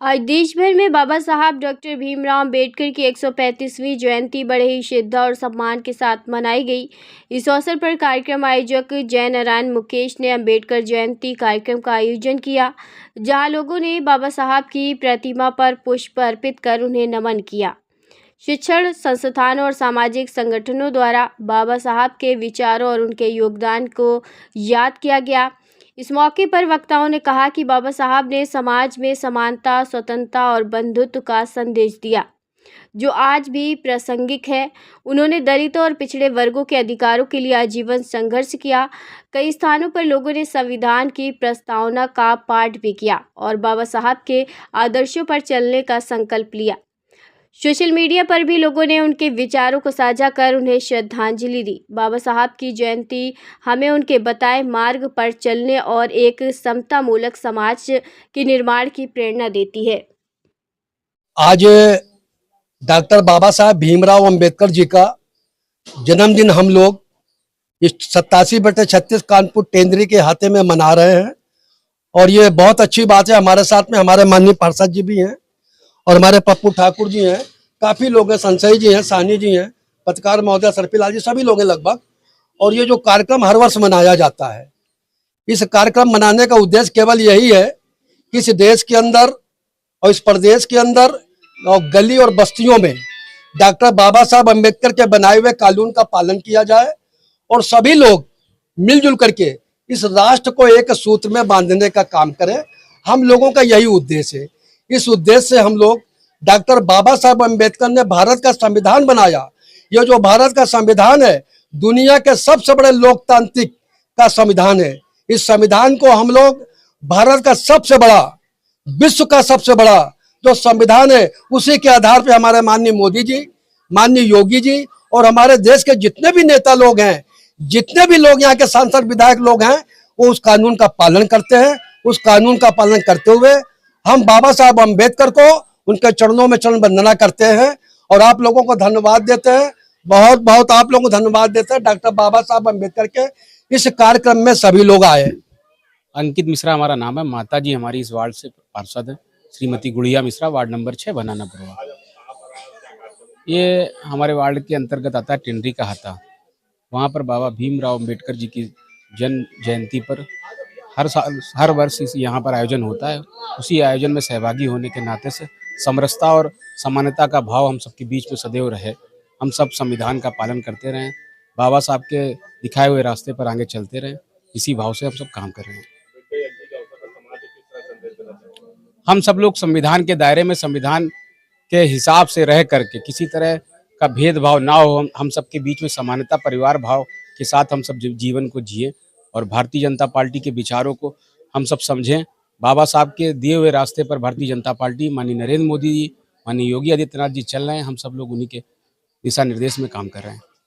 आज देश भर में बाबा साहब डॉक्टर भीमराव अंबेडकर की 135वीं जयंती बड़े ही श्रद्धा और सम्मान के साथ मनाई गई। इस अवसर पर कार्यक्रम आयोजक जय नारायण मुकेश ने अंबेडकर जयंती कार्यक्रम का आयोजन किया, जहां लोगों ने बाबा साहब की प्रतिमा पर पुष्प अर्पित कर उन्हें नमन किया। शिक्षण संस्थानों और सामाजिक संगठनों द्वारा बाबा साहब के विचारों और उनके योगदान को याद किया गया। इस मौके पर वक्ताओं ने कहा कि बाबा साहब ने समाज में समानता, स्वतंत्रता और बंधुत्व का संदेश दिया, जो आज भी प्रासंगिक है। उन्होंने दलितों और पिछड़े वर्गों के अधिकारों के लिए आजीवन संघर्ष किया। कई स्थानों पर लोगों ने संविधान की प्रस्तावना का पाठ भी किया और बाबा साहब के आदर्शों पर चलने का संकल्प लिया। सोशल मीडिया पर भी लोगों ने उनके विचारों को साझा कर उन्हें श्रद्धांजलि दी। बाबा साहब की जयंती हमें उनके बताए मार्ग पर चलने और एक समतामूलक समाज के निर्माण की प्रेरणा देती है। आज डॉक्टर बाबा साहब भीमराव अंबेडकर जी का जन्मदिन हम लोग इस 87/36 कानपुर टेंदरी के हाथे में मना रहे हैं और ये बहुत अच्छी बात है। हमारे साथ में हमारे माननीय पार्षद जी भी हैं और हमारे पप्पू ठाकुर जी हैं, काफ़ी लोग हैं, संशय जी हैं, साहनी जी हैं, पत्रकार महोदय सर्पिलाल जी, सभी लोग हैं लगभग। और ये जो कार्यक्रम हर वर्ष मनाया जाता है, इस कार्यक्रम मनाने का उद्देश्य केवल यही है कि इस देश के अंदर और इस प्रदेश के अंदर और गली और बस्तियों में डॉक्टर बाबा साहब अम्बेडकर के बनाए हुए कानून का पालन किया जाए और सभी लोग मिलजुल करके इस राष्ट्र को एक सूत्र में बांधने का काम करें। हम लोगों का यही उद्देश्य है। इस उद्देश्य से हम लोग डॉक्टर बाबा साहब अम्बेडकर ने भारत का संविधान बनाया। यह जो भारत का संविधान है, दुनिया के सबसे बड़े लोकतांत्रिक का संविधान है। इस संविधान को हम लोग भारत का सबसे बड़ा, विश्व का सबसे बड़ा जो संविधान है, उसी के आधार पर हमारे माननीय मोदी जी, माननीय योगी जी और हमारे देश के जितने भी नेता लोग हैं, जितने भी लोग यहाँ के सांसद विधायक लोग हैं, वो उस कानून का पालन करते हैं। उस कानून का पालन करते हुए हम बाबा साहब अम्बेडकर को उनके चरणों में चरण वंदना करते हैं और आप लोगों को धन्यवाद देते हैं। बहुत बहुत आप लोगों को धन्यवाद देते हैं। डॉक्टर बाबा साहब अम्बेडकर के इस कार्यक्रम में सभी लोग आए। अंकित मिश्रा हमारा नाम है। माता जी हमारी इस वार्ड से पार्षद है, श्रीमती गुड़िया मिश्रा, वार्ड नंबर 6 बनाना पुरवा। ये हमारे वार्ड के अंतर्गत आता है टेंडरी का हाथा। वहाँ पर बाबा भीमराव अम्बेडकर जी की जन्म जयंती पर हर वर्ष यहाँ पर आयोजन होता है। उसी आयोजन में सहभागी होने के नाते से समरसता और समानता का भाव हम सबके बीच में सदैव रहे। हम सब संविधान का पालन करते रहें, बाबा साहब के दिखाए हुए रास्ते पर आगे चलते रहें, इसी भाव से हम सब काम कर रहे हैं। हम सब लोग संविधान के दायरे में, संविधान के हिसाब से रह करके किसी तरह का भेदभाव ना हो, हम सबके बीच में समानता, परिवार भाव के साथ हम सब जीवन को जिए और भारतीय जनता पार्टी के विचारों को हम सब समझें। बाबा साहब के दिए हुए रास्ते पर भारतीय जनता पार्टी, माननीय नरेंद्र मोदी जी, माननीय योगी आदित्यनाथ जी चल रहे हैं। हम सब लोग उन्हीं के दिशा निर्देश में काम कर रहे हैं।